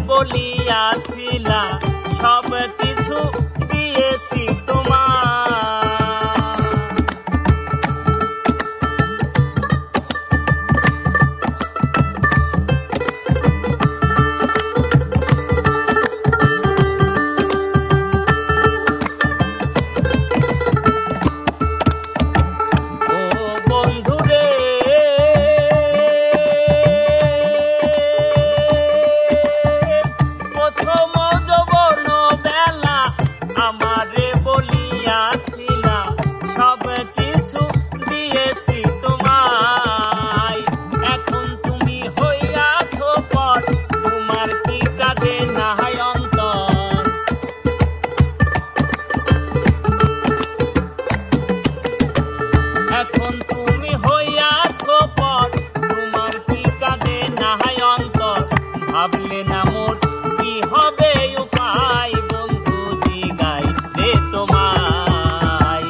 বলিয়াছিলা সব কিছু দিয়েছি তোমার। এখন তুমি হইয়াছো পর তোমার কি কাঁদে নাহাই অন্তর, ভাবলে না মোর কি হবে উপায়, বন্ধু জিগাই রে তোমায়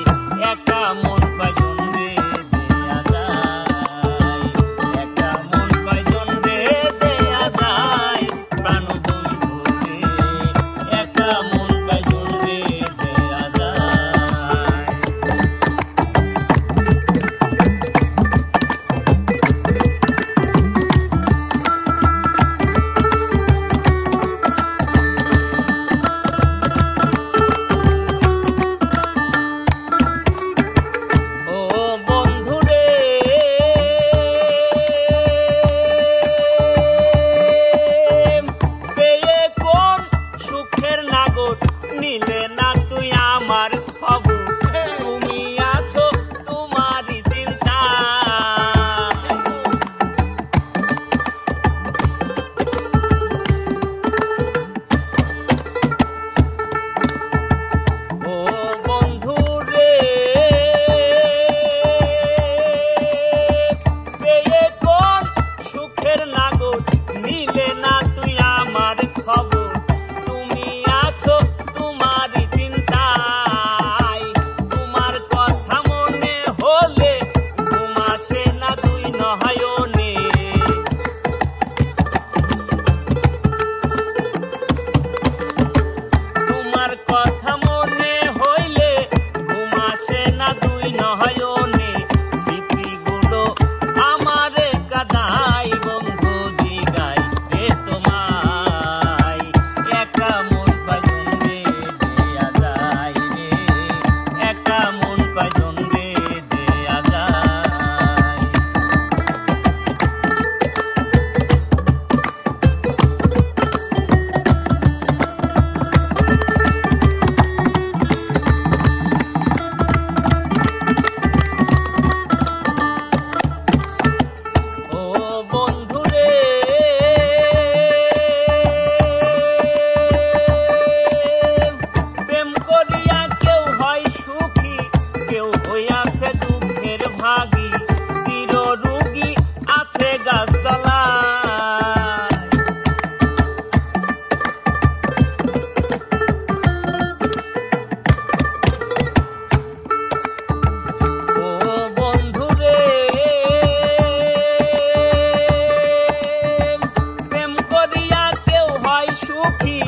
একা মন পাইজন রে দেয়া যায়, একা মন পাইজন রে দেয়া যায়, প্রাণ বন্ধু রে একা মন পাইজন রে দেয়া যায়। নিলে না তুই আমার খবর, তুমি আছো তোমারই চিন্তা, ও বন্ধু রে পেয়ে কোন সুখের লাগর, নিলে না তুই আমার খবর, তুমি আছো তোমারই চিন্তায়, তোমার কথা মনে হলে ঘুম আসে না দুই নয়নে, তোমার কথা মনে হইলে ঘুম আসে না দুই নয়নে, স্মৃতিগুলো আমারে কাদাই, বন্ধু জিগাই রে তোমায় একা মন পাইজন রে দেয়া যায় রে, একা মন পাইজন রে দেয়া যায়। ও বন্ধু রে প্রেম করিয়া কেউ হয় সুখী, কেউ হইয়াছে দুঃখের ভাগী, চির রোগী আছে গাছতলায়, ও বন্ধু রে প্রেম করিয়া কেউ হয় সুখী,